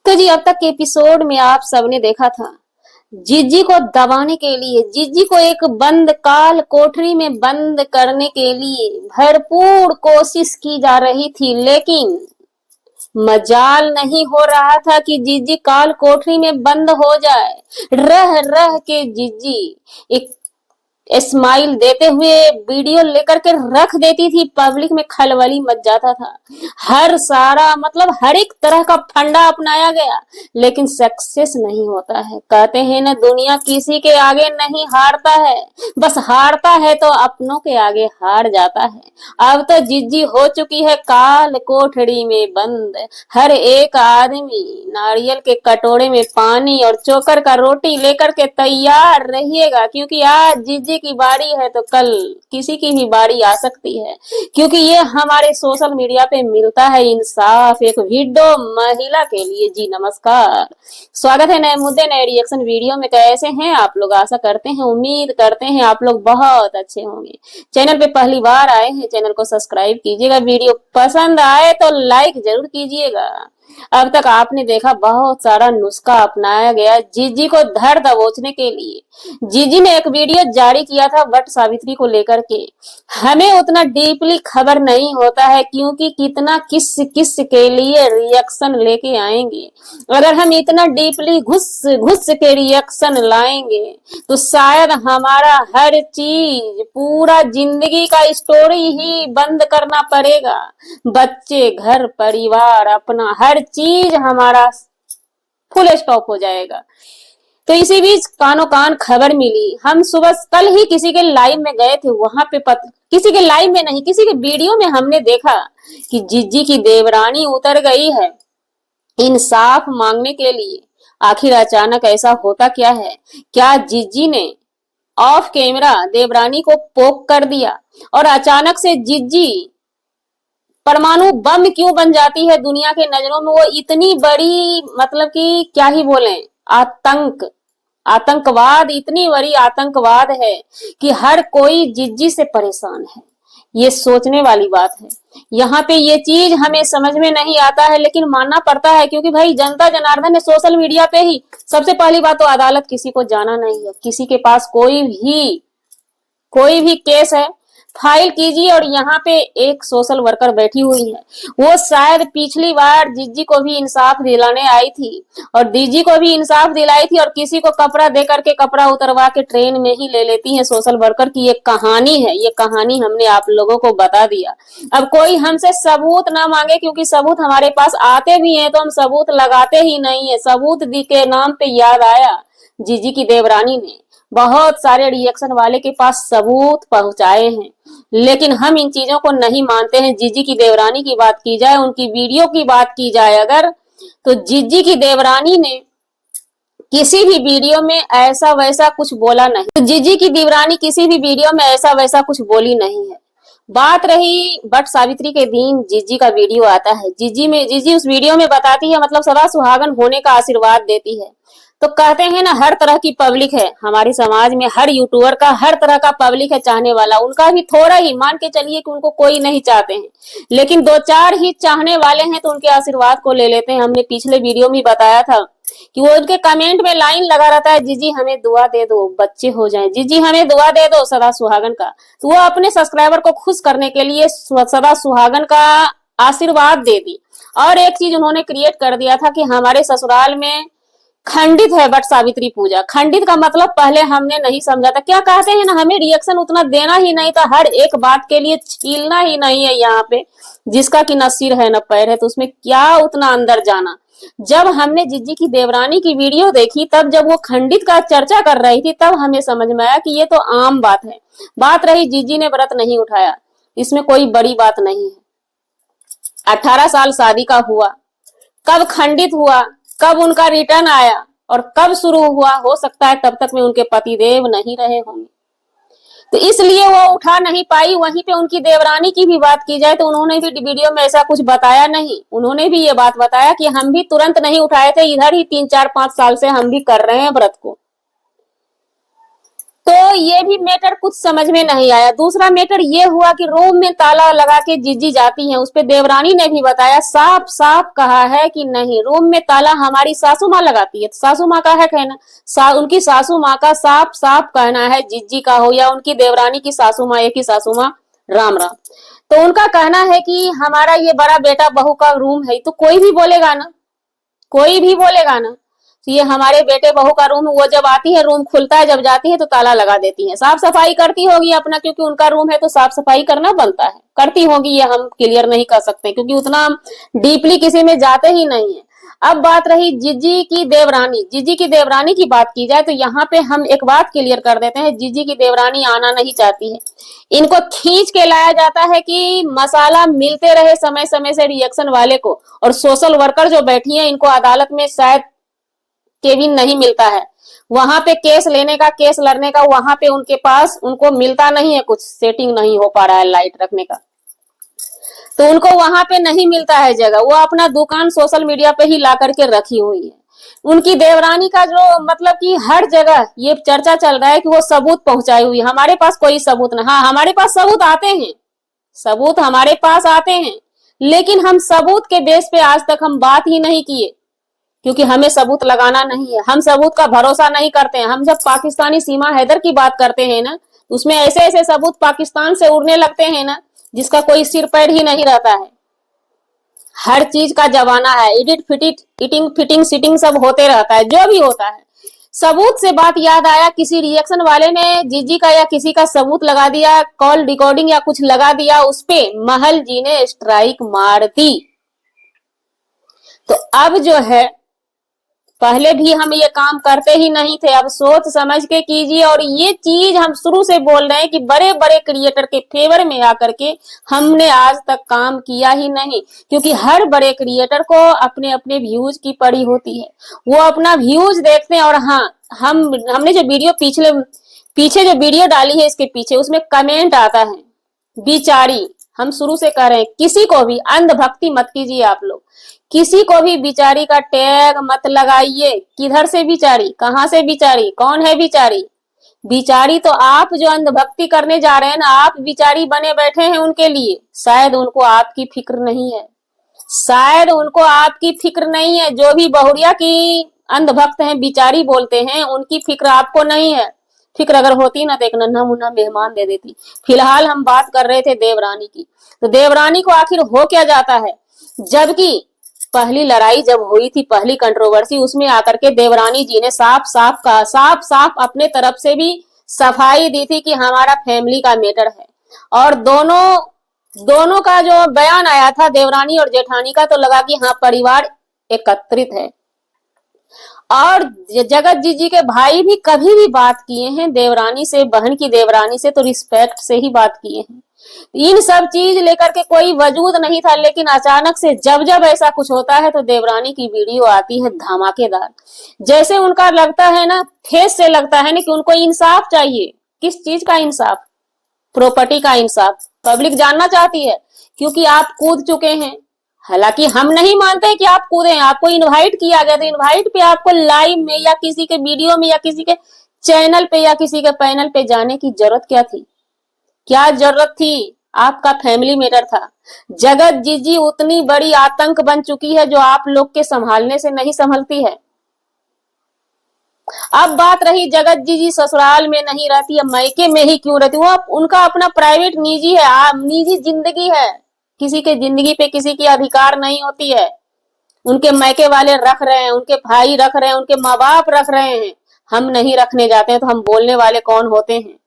तो जी अब तक के एपिसोड में आप सबने देखा था जीजी को दबाने के लिए, जीजी को एक बंद काल कोठरी में बंद करने के लिए भरपूर कोशिश की जा रही थी, लेकिन मजाल नहीं हो रहा था कि जीजी काल कोठरी में बंद हो जाए। रह रह के जीजी एक स्माइल देते हुए वीडियो लेकर के रख देती थी, पब्लिक में खलबली मच जाता था। हर सारा मतलब हर एक तरह का फंडा अपनाया गया, लेकिन सक्सेस नहीं होता है। कहते हैं ना, दुनिया किसी के आगे नहीं हारता है, बस हारता है तो अपनों के आगे हार जाता है। अब तो जिज्जी हो चुकी है काल कोठड़ी में बंद। हर एक आदमी नारियल के कटोरे में पानी और चोकर का रोटी लेकर के तैयार रहिएगा, क्योंकि आज जिज्जी की बारी है तो कल किसी की भी बारी आ सकती है। क्योंकि ये हमारे सोशल मीडिया पे मिलता है इंसाफ एक वीडियो महिला के लिए। जी नमस्कार, स्वागत है नए मुद्दे नए रिएक्शन वीडियो में। कैसे हैं आप लोग? आशा करते हैं, उम्मीद करते हैं आप लोग बहुत अच्छे होंगे। चैनल पे पहली बार आए हैं, चैनल को सब्सक्राइब कीजिएगा। वीडियो पसंद आए तो लाइक जरूर कीजिएगा। अब तक आपने देखा बहुत सारा नुस्खा अपनाया गया जीजी को धर दबोचने के लिए। जीजी ने एक वीडियो जारी किया था वट सावित्री को लेकर के। हमें उतना डीपली खबर नहीं होता है, क्योंकि कितना किस किस के लिए रिएक्शन लेके आएंगे। अगर हम इतना डीपली घुस घुस के रिएक्शन लाएंगे तो शायद हमारा हर चीज, पूरा जिंदगी का स्टोरी ही बंद करना पड़ेगा। बच्चे, घर परिवार, अपना हर चीज हमारा फुल स्टॉप हो जाएगा। तो इसी बीच कानो कान खबर मिली। हम सुबह कल ही किसी के लाइव में गए थे, वहां पे किसी के लाइव में नहीं, किसी के वीडियो में हमने देखा कि जिज्जी की देवरानी उतर गई है इंसाफ मांगने के लिए। आखिर अचानक ऐसा होता क्या है? क्या जिज्जी ने ऑफ कैमरा देवरानी को पोक कर दिया और अचानक से जिज्जी परमाणु बम क्यों बन जाती है दुनिया के नजरों में? वो इतनी बड़ी, मतलब कि क्या ही बोले, आतंकवाद, इतनी बड़ी आतंकवाद है कि हर कोई जिज्जी से परेशान है। ये सोचने वाली बात है। यहाँ पे ये चीज हमें समझ में नहीं आता है, लेकिन मानना पड़ता है, क्योंकि भाई जनता जनार्दन ने सोशल मीडिया पे ही सबसे पहली बात तो अदालत किसी को जाना नहीं है। किसी के पास कोई भी केस है, फाइल कीजिए। और यहाँ पे एक सोशल वर्कर बैठी हुई है, वो शायद पिछली बार जिज्जी को भी इंसाफ दिलाने आई थी और दीजी को भी इंसाफ दिलाई थी, और किसी को कपड़ा दे करके कपड़ा उतरवा के ट्रेन में ही ले लेती है। सोशल वर्कर की एक कहानी है, ये कहानी हमने आप लोगों को बता दिया। अब कोई हमसे सबूत ना मांगे, क्योंकि सबूत हमारे पास आते भी हैं तो हम सबूत लगाते ही नहीं है। सबूत दी के नाम पे याद आया, जीजी की देवरानी ने बहुत सारे रिएक्शन वाले के पास सबूत पहुंचाए हैं, लेकिन हम इन चीजों को नहीं मानते हैं। जीजी की देवरानी की बात की जाए, उनकी वीडियो की बात की जाए अगर, तो जीजी की देवरानी ने किसी भी वीडियो में ऐसा वैसा कुछ बोला नहीं। तो जीजी की देवरानी किसी भी वीडियो में ऐसा वैसा कुछ बोली नहीं है। बात रही वट सावित्री के दिन जीजी का वीडियो आता है, जीजी उस वीडियो में बताती है, मतलब सदा सुहागन होने का आशीर्वाद देती है। तो कहते हैं ना, हर तरह की पब्लिक है हमारे समाज में, हर यूट्यूबर का हर तरह का पब्लिक है चाहने वाला। उनका भी थोड़ा ही मान के चलिए कि उनको कोई नहीं चाहते हैं, लेकिन दो चार ही चाहने वाले हैं तो उनके आशीर्वाद को ले लेते हैं। हमने पिछले वीडियो में बताया था कि वो उनके कमेंट में लाइन लगा रहता है, जीजी हमें दुआ दे दो बच्चे हो जाएं, जीजी हमें दुआ दे दो सदा सुहागन का। तो वो अपने सब्सक्राइबर को खुश करने के लिए सदा सुहागन का आशीर्वाद दे दी। और एक चीज उन्होंने क्रिएट कर दिया था कि हमारे ससुराल में खंडित है वट सावित्री पूजा। खंडित का मतलब पहले हमने नहीं समझा था। क्या कहते हैं ना, हमें रिएक्शन उतना देना ही नहीं था, हर एक बात के लिए छीलना ही नहीं है यहाँ पे। जिसका कि न सिर है न पैर है, तो उसमें क्या उतना अंदर जाना। जब हमने जिज्जी की देवरानी की वीडियो देखी, तब जब वो खंडित का चर्चा कर रही थी, तब हमें समझ में आया कि ये तो आम बात है। बात रही जिज्जी ने व्रत नहीं उठाया, इसमें कोई बड़ी बात नहीं है। 18 साल शादी का हुआ, कब खंडित हुआ, कब उनका रिटर्न आया और कब शुरू हुआ, हो सकता है तब तक में उनके पतिदेव नहीं रहे होंगे, तो इसलिए वो उठा नहीं पाई। वहीं पे उनकी देवरानी की भी बात की जाए तो उन्होंने भी वीडियो में ऐसा कुछ बताया नहीं। उन्होंने भी ये बात बताया कि हम भी तुरंत नहीं उठाए थे, इधर ही 3 4 5 साल से हम भी कर रहे हैं व्रत को। तो ये भी मैटर कुछ समझ में नहीं आया। दूसरा मैटर ये हुआ कि रूम में ताला लगा के जीजी जाती हैं, उस पे देवरानी ने भी बताया, साफ साफ कहा है कि नहीं, रूम में ताला हमारी सासू माँ लगाती है। तो सासू माँ का है कहना, उनकी सासू माँ का साफ साफ कहना है, जीजी का हो या उनकी देवरानी की सासू माँ, एक ही सासू माँ, राम राम, तो उनका कहना है कि हमारा ये बड़ा बेटा बहू का रूम है। तो कोई भी बोलेगा ना, कोई भी बोलेगा ना, तो ये हमारे बेटे बहू का रूम, वो जब आती है रूम खुलता है, जब जाती है तो ताला लगा देती है। साफ सफाई करती होगी अपना, क्योंकि उनका रूम है तो साफ सफाई करना बनता है, करती होगी, ये हम क्लियर नहीं कर सकते क्योंकि उतना डीपली किसी में जाते ही नहीं है। अब बात रही जीजी की देवरानी, जीजी की देवरानी की बात की जाए तो यहाँ पे हम एक बात क्लियर कर देते हैं, जीजी की देवरानी आना नहीं चाहती है। इनको खींच के लाया जाता है कि मसाला मिलते रहे समय समय से रिएक्शन वाले को, और सोशल वर्कर जो बैठी है इनको अदालत में शायद केबिन नहीं मिलता है, वहां पे केस लेने का, केस लड़ने का, वहां पे उनके पास उनको मिलता नहीं है, कुछ सेटिंग नहीं हो पा रहा है लाइट रखने का, तो उनको वहां पे नहीं मिलता है जगह, वो अपना दुकान सोशल मीडिया पे ही ला करके रखी हुई है। उनकी देवरानी का जो मतलब कि हर जगह ये चर्चा चल रहा है कि वो सबूत पहुंचाई हुई, हमारे पास कोई सबूत नहीं। हाँ, हमारे पास सबूत आते हैं, सबूत हमारे पास आते हैं, लेकिन हम सबूत के बेस पे आज तक हम बात ही नहीं किए, क्योंकि हमें सबूत लगाना नहीं है, हम सबूत का भरोसा नहीं करते हैं। हम जब पाकिस्तानी सीमा हैदर की बात करते हैं ना, उसमें ऐसे ऐसे सबूत पाकिस्तान से उड़ने लगते हैं ना, जिसका कोई सिर पैर ही नहीं रहता है। हर चीज का जमाना है, एडिट फिटिट इटिंग फिटिंग सिटिंग सब होते रहता है, जो भी होता है। सबूत से बात याद आया, किसी रिएक्शन वाले ने जीजी का या किसी का सबूत लगा दिया, कॉल रिकॉर्डिंग या कुछ लगा दिया, उस पे महल जी ने स्ट्राइक मार दी। तो अब जो है, पहले भी हम ये काम करते ही नहीं थे, अब सोच समझ के कीजिए। और ये चीज हम शुरू से बोल रहे हैं कि बड़े बड़े क्रिएटर के फेवर में आकर के हमने आज तक काम किया ही नहीं, क्योंकि हर बड़े क्रिएटर को अपने अपने व्यूज की पड़ी होती है, वो अपना व्यूज देखते हैं। और हाँ, हमने जो वीडियो पीछे जो वीडियो डाली है इसके पीछे, उसमें कमेंट आता है बिचारी। हम शुरू से कह रहे हैं, किसी को भी अंधभक्ति मत कीजिए आप लोग, किसी को भी बिचारी का टैग मत लगाइए। किधर से बिचारी, कहां से बिचारी, कौन है बिचारी? बिचारी तो आप जो अंधभक्ति करने जा रहे हैं ना, आप बिचारी बने बैठे हैं उनके लिए। शायद उनको आपकी फिक्र नहीं है, शायद उनको आपकी फिक्र नहीं है। जो भी बहुरिया की अंधभक्त हैं, बिचारी बोलते हैं, उनकी फिक्र आपको नहीं है। फिक्र अगर होती ना तो एक नन्हा मुन्ना मेहमान दे देती। फिलहाल हम बात कर रहे थे देवरानी की, तो देवरानी को आखिर हो क्या जाता है? जबकि पहली लड़ाई जब हुई थी, पहली कंट्रोवर्सी, उसमें आकर के देवरानी जी ने साफ साफ अपने तरफ से भी सफाई दी थी कि हमारा फैमिली का मैटर है। और दोनों का जो बयान आया था, देवरानी और जेठानी का, तो लगा कि हाँ, परिवार एकत्रित है। और जगत जी के भाई भी कभी भी बात किए हैं देवरानी से, बहन की देवरानी से, तो रिस्पेक्ट से ही बात किए हैं। इन सब चीज लेकर के कोई वजूद नहीं था, लेकिन अचानक से जब जब ऐसा कुछ होता है तो देवरानी की वीडियो आती है धमाकेदार। जैसे उनका लगता है ना, फेस से लगता है ना कि उनको इंसाफ चाहिए। किस चीज का इंसाफ? प्रॉपर्टी का इंसाफ। पब्लिक जानना चाहती है, क्योंकि आप कूद चुके हैं। हालांकि हम नहीं मानते कि आप कूदे, आपको इनवाइट किया गया, तो इनवाइट पे आपको लाइव में या किसी के वीडियो में या किसी के चैनल पे या किसी के पैनल पे जाने की जरूरत क्या थी? क्या जरूरत थी? आपका फैमिली मैटर था। जगत जीजी उतनी बड़ी आतंक बन चुकी है जो आप लोग के संभालने से नहीं संभलती है। अब बात रही, जगत जीजी ससुराल में नहीं रहती है, मायके में ही क्यों रहती? वो उनका अपना प्राइवेट निजी है, निजी जिंदगी है। किसी के जिंदगी पे किसी की अधिकार नहीं होती है। उनके मायके वाले रख रहे हैं, उनके भाई रख रहे हैं, उनके माँ बाप रख रहे हैं, हम नहीं रखने जाते हैं, तो हम बोलने वाले कौन होते हैं?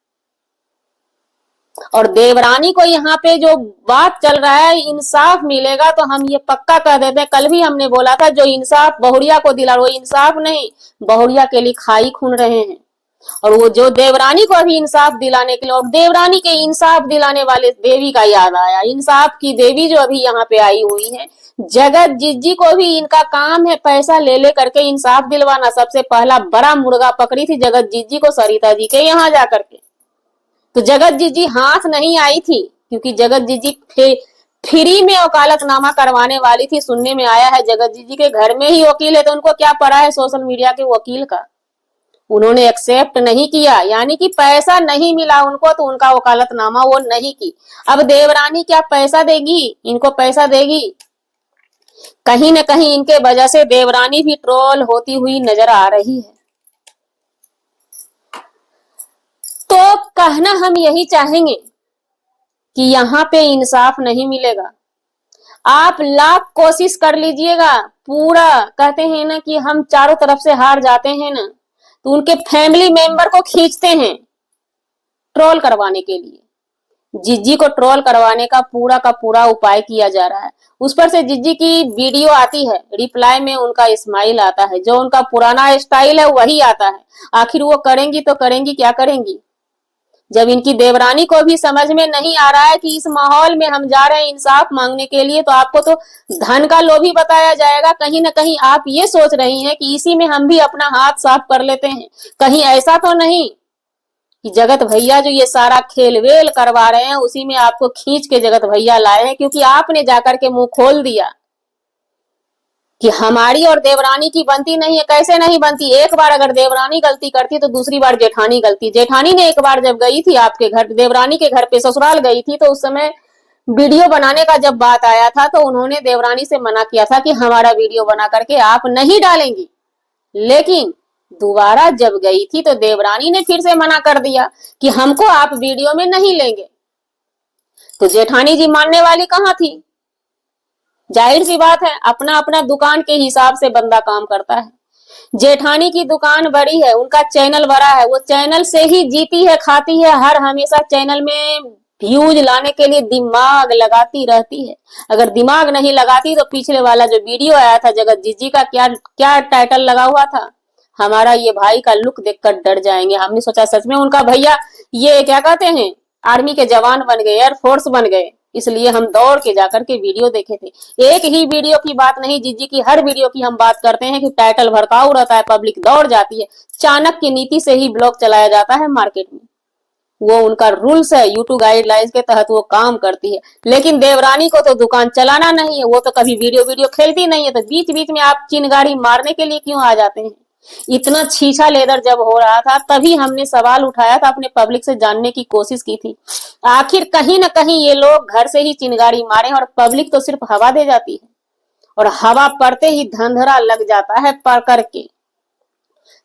और देवरानी को यहाँ पे जो बात चल रहा है, इंसाफ मिलेगा, तो हम ये पक्का कह देते हैं। कल भी हमने बोला था, जो इंसाफ बहुरिया को दिला, वो इंसाफ नहीं, बहुरिया के लिए खाई खून रहे हैं। और वो जो देवरानी को अभी इंसाफ दिलाने के लिए, और देवरानी के इंसाफ दिलाने वाले देवी का याद आया, इंसाफ की देवी जो अभी यहाँ पे आई हुई है, जगत जीजी को भी इनका काम है पैसा ले करके इंसाफ दिलवाना। सबसे पहला बड़ा मुर्गा पकड़ी थी जगत जीजी को सरिता जी के यहाँ जाकर के। तो जगत जीजी हाथ नहीं आई थी, क्योंकि जगत जीजी फ्री में वकालतनामा करवाने वाली थी। सुनने में आया है जगत जीजी के घर में ही वकील है, तो उनको क्या पड़ा है सोशल मीडिया के वकील का? उन्होंने एक्सेप्ट नहीं किया, यानी कि पैसा नहीं मिला उनको, तो उनका वकालतनामा वो नहीं की। अब देवरानी क्या पैसा देगी, इनको पैसा देगी? कहीं न कहीं इनके वजह से देवरानी भी ट्रोल होती हुई नजर आ रही है। तो कहना हम यही चाहेंगे कि यहाँ पे इंसाफ नहीं मिलेगा। आप लाख कोशिश कर लीजिएगा, पूरा कहते हैं ना कि हम चारों तरफ से हार जाते हैं ना, तो उनके फैमिली मेंबर को खींचते हैं ट्रोल करवाने के लिए। जिज्जी को ट्रोल करवाने का पूरा उपाय किया जा रहा है। उस पर से जिज्जी की वीडियो आती है, रिप्लाई में उनका स्माइल आता है, जो उनका पुराना स्टाइल है वही आता है। आखिर वो करेंगी तो करेंगी, क्या करेंगी? जब इनकी देवरानी को भी समझ में नहीं आ रहा है कि इस माहौल में हम जा रहे हैं इंसाफ मांगने के लिए, तो आपको तो धन का लोभी बताया जाएगा। कहीं ना कहीं आप ये सोच रही हैं कि इसी में हम भी अपना हाथ साफ कर लेते हैं। कहीं ऐसा तो नहीं कि जगत भैया जो ये सारा खेल वेल करवा रहे हैं उसी में आपको खींच के जगत भैया लाए हैं, क्योंकि आपने जाकर के मुंह खोल दिया कि हमारी और देवरानी की बनती नहीं है। कैसे नहीं बनती? एक बार अगर देवरानी गलती करती तो दूसरी बार जेठानी गलती। जेठानी ने एक बार जब गई थी आपके घर, देवरानी के घर पे ससुराल गई थी, तो उस समय वीडियो बनाने का जब बात आया था तो उन्होंने देवरानी से मना किया था कि हमारा वीडियो बना करके आप नहीं डालेंगी। लेकिन दोबारा जब गई थी तो देवरानी ने फिर से मना कर दिया कि हमको आप वीडियो में नहीं लेंगे। तो जेठानी जी मानने वाली कहाँ थी? जाहिर सी बात है, अपना अपना दुकान के हिसाब से बंदा काम करता है। जेठानी की दुकान बड़ी है, उनका चैनल बड़ा है, वो चैनल से ही जीती है खाती है, हर हमेशा चैनल में व्यूज लाने के लिए दिमाग लगाती रहती है। अगर दिमाग नहीं लगाती तो पिछले वाला जो वीडियो आया था जगत जीजी का, क्या क्या टाइटल लगा हुआ था? हमारा ये भाई का लुक देखकर डर जाएंगे। हमने सोचा सच में उनका भैया ये क्या कहते हैं, आर्मी के जवान बन गए, एयरफोर्स बन गए, इसलिए हम दौड़ के जाकर के वीडियो देखे थे। एक ही वीडियो की बात नहीं, जीजी की हर वीडियो की हम बात करते हैं कि टाइटल भड़काऊ रहता है, पब्लिक दौड़ जाती है। चाणक्य नीति से ही ब्लॉग चलाया जाता है मार्केट में, वो उनका रूल्स है, यूट्यूब गाइडलाइंस के तहत वो काम करती है। लेकिन देवरानी को तो दुकान चलाना नहीं है, वो तो कभी वीडियो खेलती नहीं है, तो बीच बीच में आप चिनगारी मारने के लिए क्यों आ जाते हैं? इतना छीछा लेदर जब हो रहा था तभी हमने सवाल उठाया था, अपने पब्लिक से जानने की कोशिश की थी, आखिर कहीं ना कहीं ये लोग घर से ही चिनगारी मारे और पब्लिक तो सिर्फ हवा दे जाती है, और हवा पड़ते ही धंधरा लग जाता है पड़ करके।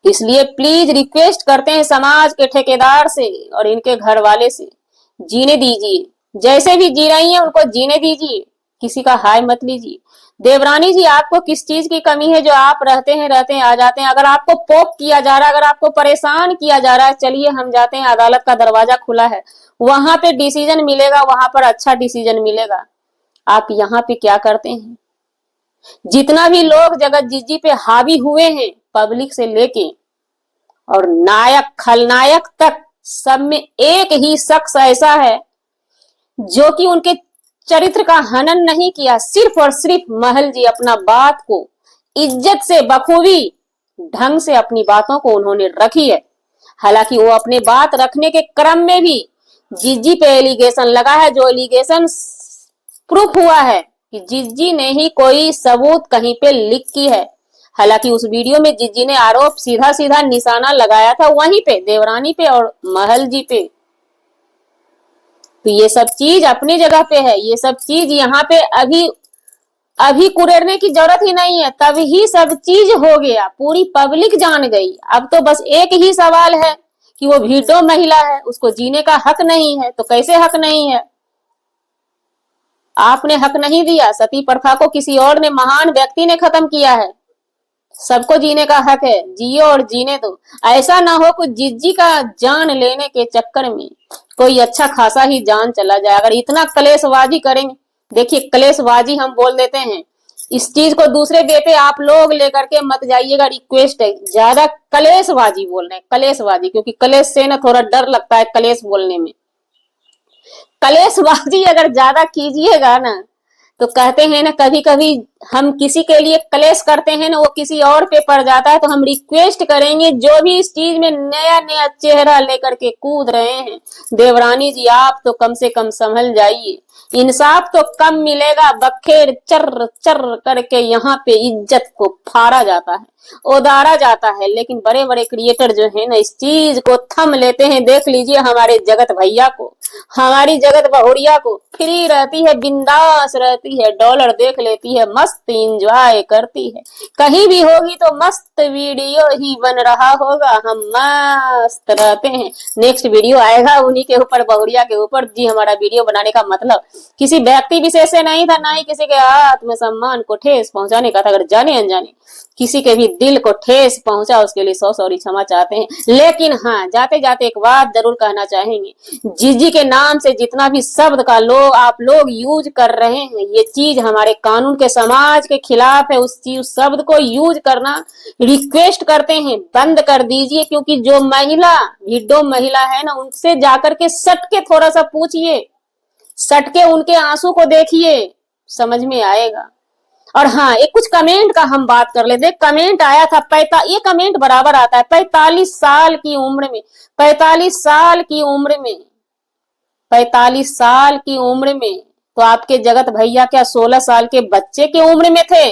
इसलिए प्लीज रिक्वेस्ट करते हैं समाज के ठेकेदार से और इनके घर वाले से, जीने दीजिए, जैसे भी जी रही हैं उनको जीने दीजिए, किसी का हाय मत लीजिए। देवरानी जी, आपको किस चीज की कमी है जो आप रहते हैं आ जाते हैं? अगर आपको पोक किया जा रहा है, अगर आपको परेशान किया जा रहा है, चलिए हम जाते हैं, अदालत का दरवाजा खुला है, वहां पे डिसीजन मिलेगा, वहां पर अच्छा डिसीजन मिलेगा। आप यहाँ पे क्या करते हैं? जितना भी लोग जगत जीजी पे हावी हुए हैं, पब्लिक से लेके और नायक खलनायक तक, सब में एक ही शख्स ऐसा है जो कि उनके चरित्र का हनन नहीं किया, सिर्फ और सिर्फ महल जी अपना बात को इज्जत से बखूबी ढंग से अपनी बातों को उन्होंने रखी है। हालांकि वो अपने बात रखने के क्रम में भी जीजी पे एलिगेशन लगा है, जो एलिगेशन प्रूफ हुआ है कि जीजी ने ही कोई सबूत कहीं पे लिख की है। हालांकि उस वीडियो में जीजी ने आरोप सीधा सीधा निशाना लगाया था वहीं पे, देवरानी पे और महल जी पे। तो ये सब चीज अपनी जगह पे है, ये सब चीज यहाँ पे अभी कुरेरने की जरूरत ही नहीं है, तभी ही सब चीज हो गया, पूरी पब्लिक जान गई। अब तो बस एक ही सवाल है कि वो वीडो महिला है, उसको जीने का हक नहीं है। तो कैसे हक नहीं है? आपने हक नहीं दिया, सती प्रथा को किसी और ने, महान व्यक्ति ने खत्म किया है। सबको जीने का हक है, जियो और जीने दो। ऐसा ना हो कुछ जिज्जी का जान लेने के चक्कर में कोई अच्छा खासा ही जान चला जाए। अगर इतना कलेशबाजी करेंगे, देखिए कलेशबाजी हम बोल देते हैं, इस चीज को दूसरे वे पे आप लोग लेकर के मत जाइएगा, रिक्वेस्ट है। ज्यादा कलेशबाजी बोल रहे हैं, कलेशबाजी, क्योंकि कलेश से ना थोड़ा डर लगता है कलेश बोलने में। कलेशबाजी अगर ज्यादा कीजिएगा ना तो कहते हैं ना, कभी कभी हम किसी के लिए कलेश करते हैं ना, वो किसी और पे पड़ जाता है। तो हम रिक्वेस्ट करेंगे, जो भी इस चीज में नया चेहरा लेकर के कूद रहे हैं, देवरानी जी आप तो कम से कम संभल जाइए। इंसाफ तो कम मिलेगा, बखेर चर चर करके यहाँ पे इज्जत को फाड़ा जाता है, उदारा जाता है। लेकिन बड़े बड़े क्रिएटर जो है ना इस चीज को थम लेते हैं। देख लीजिए हमारे जगत भैया को, हमारी जगत बहुरिया को, फ्री रहती है, बिंदास रहती है, डॉलर देख लेती है, मस्त इंजॉय करती है, कहीं भी होगी तो मस्त वीडियो ही बन रहा होगा, हम मस्त रहते हैं। नेक्स्ट वीडियो आएगा उन्हीं के ऊपर, बहुरिया के ऊपर। जी हमारा वीडियो बनाने का मतलब किसी व्यक्ति विशेष से नहीं था, ना ही किसी के आत्मसम्मान को ठेस पहुंचाने का था। अगर जाने अनजाने किसी के भी दिल को ठेस पहुंचा उसके लिए 100 सॉरी क्षमा चाहते हैं। लेकिन हाँ, जाते जाते एक बात जरूर कहना चाहेंगे, जीजी के नाम से जितना भी शब्द का आप लोग यूज कर रहे हैं, ये चीज हमारे कानून के, समाज के खिलाफ है। उस शब्द को यूज करना रिक्वेस्ट करते हैं, बंद कर दीजिए। क्योंकि जो महिला भिड्डो महिला है ना, उनसे जाकर के सट के थोड़ा सा पूछिए, सट के उनके आंसू को देखिए, समझ में आएगा। और हाँ, एक कुछ कमेंट का हम बात कर लेते। कमेंट आया था ये कमेंट बराबर आता है 45 साल की उम्र में, 45 साल की उम्र में, 45 साल की उम्र में। तो आपके जगत भैया क्या 16 साल के बच्चे की उम्र में थे?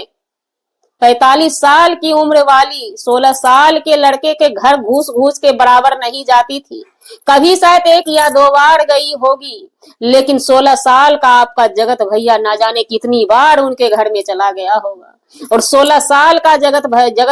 45 साल की उम्र वाली 16 साल के लड़के के घर घूस घूस के बराबर नहीं जाती थी। कभी शायद 1 या 2 बार गई होगी, लेकिन 16 साल का आपका जगत भैया ना जाने कितनी बार उनके घर में चला गया होगा। और 16 साल का जगत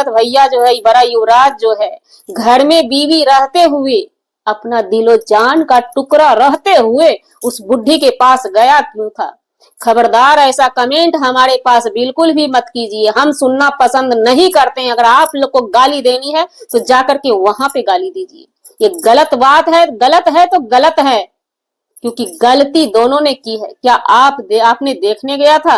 भैया जो है, बड़ा युवराज जो है, घर में बीवी रहते हुए, अपना दिलो जान का टुकड़ा रहते हुए उस बुढ़ी के पास गया क्यों था? खबरदार ऐसा कमेंट हमारे पास बिल्कुल भी मत कीजिए, हम सुनना पसंद नहीं करते हैं। अगर आप लोग को गाली देनी है तो जाकर के वहां पे गाली दीजिए। ये गलत बात है, गलत है तो गलत है, क्योंकि गलती दोनों ने की है। क्या आपने देखने गया था?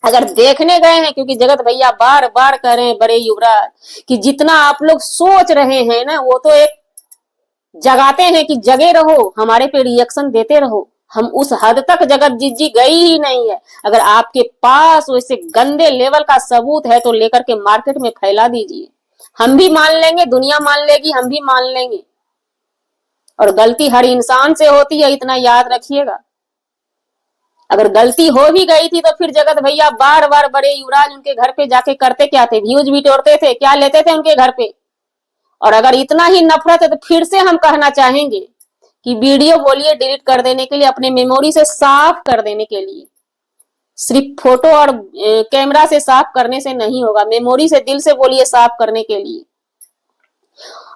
अगर देखने गए हैं, क्योंकि जगत भैया बार बार कह रहे हैं बड़े युवराज कि जितना आप लोग सोच रहे हैं ना, वो तो एक जगाते हैं कि जगे रहो, हमारे पे रिएक्शन देते रहो। हम उस हद तक जगत जीजी गई ही नहीं है। अगर आपके पास वैसे गंदे लेवल का सबूत है तो लेकर के मार्केट में फैला दीजिए, हम भी मान लेंगे, दुनिया मान लेगी, हम भी मान लेंगे। और गलती हर इंसान से होती है, इतना याद रखिएगा। अगर गलती हो भी गई थी तो फिर जगत भैया बार बार बड़े युवराज उनके घर पे जाके करते क्या थे? व्यूज भी तोड़ते थे, क्या लेते थे उनके घर पे? और अगर इतना ही नफरत है तो फिर से हम कहना चाहेंगे कि वीडियो बोलिए डिलीट कर देने के लिए, अपने मेमोरी से साफ कर देने के लिए। सिर्फ फोटो और कैमरा से साफ करने से नहीं होगा, मेमोरी से, दिल से बोलिए साफ करने के लिए।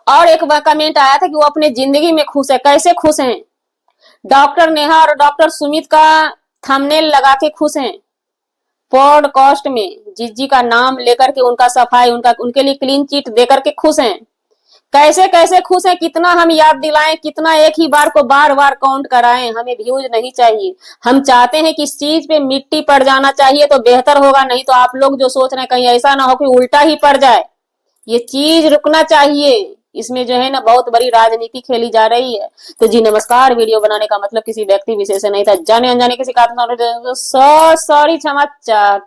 और एक बार कमेंट आया था कि वो अपने जिंदगी में खुश है। कैसे खुश हैं? डॉक्टर नेहा और डॉक्टर सुमित का थंबनेल लगा के खुश हैं। पॉडकास्ट में जीजी का नाम लेकर के उनका सफाई, उनके लिए क्लीन चिट देकर के खुश हैं। कैसे कैसे खुश हैं? कितना हम याद दिलाएं, कितना एक ही बार को बार बार काउंट कराएं? हमें व्यूज नहीं चाहिए, हम चाहते हैं कि इस चीज पे मिट्टी पड़ जाना चाहिए तो बेहतर होगा। नहीं तो आप लोग जो सोच रहे हैं कहीं ऐसा ना हो कि उल्टा ही पड़ जाए, ये चीज रुकना चाहिए। इसमें जो है ना बहुत बड़ी राजनीति खेली जा रही है। तो जी नमस्कार, वीडियो बनाने का मतलब किसी व्यक्ति विशेष से नहीं था, जाने अनजाने किसी का सॉरी क्षमा चाहते